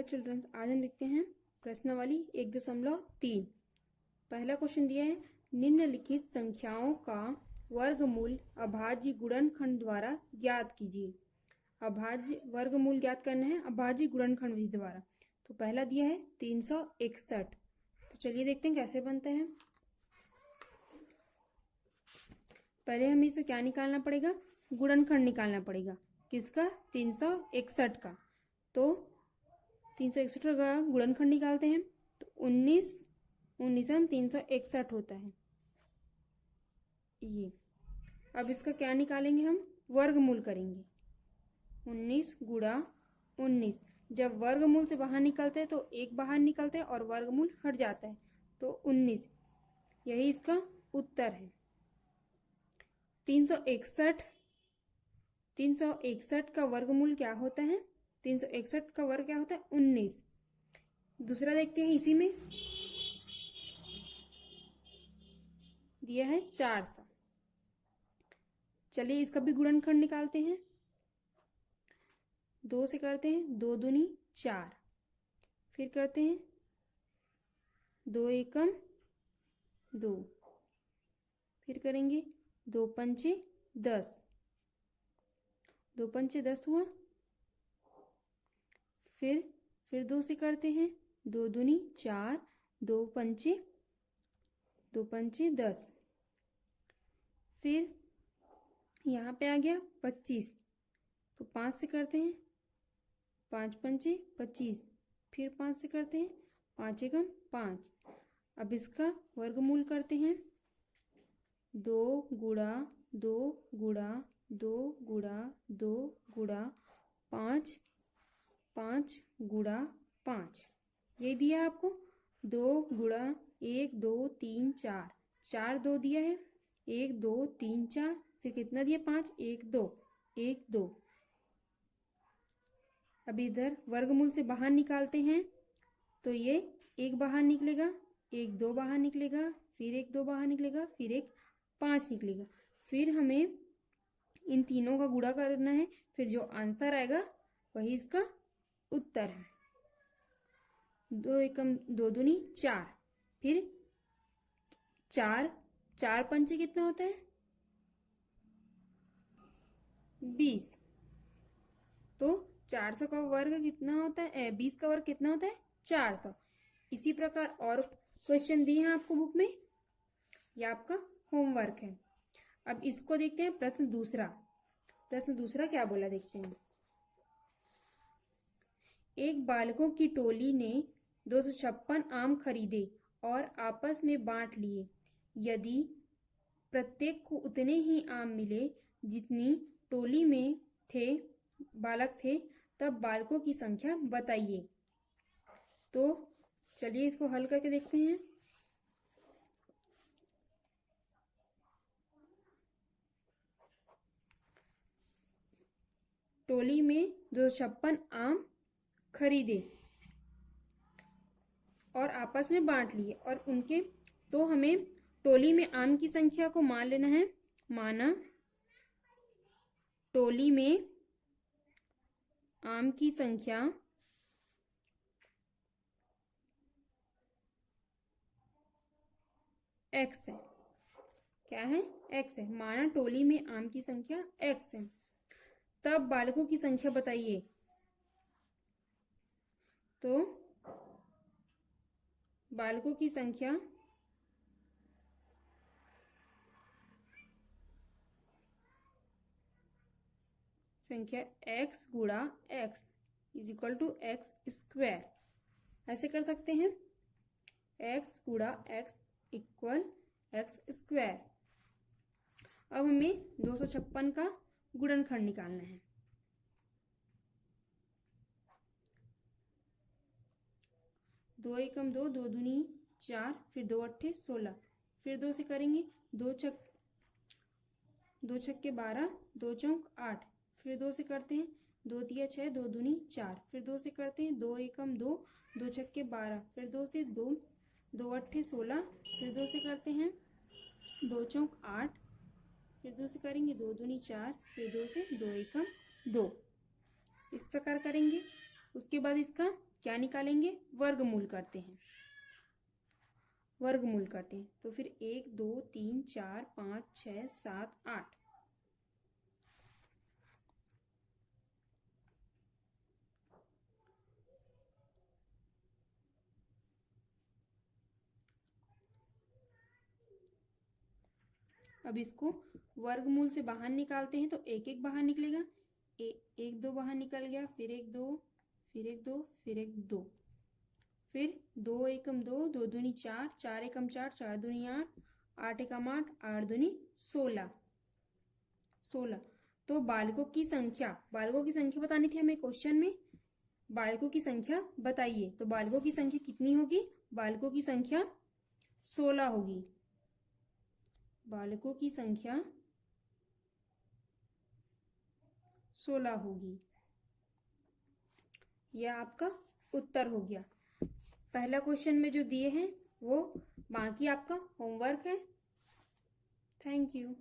Hello children's, आज हम देखते हैं प्रश्नावली 1.3। पहला क्वेश्चन दिया है, निम्नलिखित संख्याओं का वर्गमूल अभाज्य गुणनखंड द्वारा ज्ञात कीजिए। अभाज्य वर्गमूल ज्ञात करना है अभाज्य गुणनखंड विधि द्वारा। तो पहला दिया है 361। तो चलिए देखते हैं कैसे बनता है। पहले हमें इसे क्या निकालना पड़ेगा, गुणनखंड निकालना पड़ेगा। किसका? 361 का। तो 361 का गुणनखंड निकालते हैं तो 19 361 होता है ये। अब इसका क्या निकालेंगे, हम वर्गमूल करेंगे। 19 गुणा 19, जब वर्गमूल से बाहर निकलते हैं तो एक बाहर निकलता है और वर्गमूल हट जाता है तो 19, यही इसका उत्तर है। 361 का वर्गमूल क्या होता है? 361 का वर्ग क्या होता है? 19। दूसरा देखते हैं, इसी में दिया है 400। चलिए इसका भी गुणनखंड निकालते हैं। 2 से करते हैं, 2 दूनी 4, फिर करते हैं 2 एकम 2, फिर करेंगे 2 पंचे 10, 2 पंचे 10 हुआ। फिर 2 से करते हैं, 2 दूनी 4, 2 पंचे 10। फिर यहाँ पे आ गया 25, तो 5 से करते हैं, 5 पंचे 25, फिर 5 से करते हैं, 5 एकम 5। अब इसका वर्गमूल करते हैं। 2 गुणा 2 गुणा 2 गुणा 2 गुणा 5, 5 गुणा 5, ये दिया आपको। 2 गुणा 1 2 3 4, 4 2 दिया है, 1 2 3 4, फिर कितना दिया? 5, 1 2 1 2। अब इधर वर्गमूल से बाहर निकालते हैं तो ये 1 बाहर निकलेगा, 1 2 बाहर निकलेगा, फिर 1 2 बाहर निकलेगा, फिर 1 5 निकलेगा। फिर हमें इन तीनों का गुणा करना है, फिर जो आंसर आएगा वही इसका उत्तर है। 2 एकम 2 दूनी 4, फिर 4 पंचे कितना होता है? 20। तो 400 का वर्ग कितना होता है? 20 का वर्ग कितना होता है? 400। इसी प्रकार और क्वेश्चन दिए हैं आपको बुक में, यह आपका होमवर्क है। अब इसको देखते हैं प्रश्न दूसरा। प्रश्न दूसरा क्या बोला देखते हैं। एक बालकों की टोली ने 256 आम खरीदे और आपस में बांट लिए। यदि प्रत्येक को उतने ही आम मिले जितनी टोली में बालक थे, तब बालकों की संख्या बताइए। तो चलिए इसको हल करके देखते हैं। टोली में 256 आम खरीदे और आपस में बांट लिए, और उनके तो हमें टोली में आम की संख्या को मान लेना है। माना टोली में आम की संख्या x है। क्या है? x है। माना टोली में आम की संख्या x है। तब बालकों की संख्या बताइए। तो बालकों की संख्या x गुणा x is equal to x square, ऐसे कर सकते हैं। x गुणा x इक्वल एक्स स्क्वायर। अब हमें 256 का गुणनखंड निकालना है। दो एकम 2, 2 दूनी 4, फिर 2 अट्ठे 16, फिर 2 से करेंगे, 2 छक्के 12, 2 चौक 8, फिर 2 से करते हैं, 2 तिया 6, 2 दूनी 4, फिर 2 से करते हैं, 2 एकम 2, 2 छक्के 12, फिर 2 से 2 अट्ठे 16, फिर 2 से करते हैं, 2 चौक 8, फिर 2 से करेंगे, 2 दूनी 4, फिर 2 से 2 एकम 2, इस प्रकार करेंगे। उसके बाद इसका क्या निकालेंगे, वर्गमूल करते हैं, वर्गमूल करते हैं। तो फिर 1 2 3 4 5 6 7 8, अब इसको वर्गमूल से बाहर निकालते हैं तो एक एक बाहर निकलेगा, एक दो बाहर निकल गया, फिर एक दो, फिर एक दो, फिर एक दो, फिर 2 एकम 2, 2 दूनी 4, 4 एकम 4, 4 दूनी 8, 8 एकम 8, 8 दूनी 16, 16। तो बालकों की संख्या बतानी थी हमें क्वेश्चन में। बालकों की संख्या बताइए, तो बालकों की संख्या कितनी होगी, बालकों की संख्या 16 होगी। बालकों की संख्या 16 होगी। यह आपका उत्तर हो गया। पहला क्वेश्चन में जो दिए हैं वो, बाकी आपका होमवर्क है। Thank you.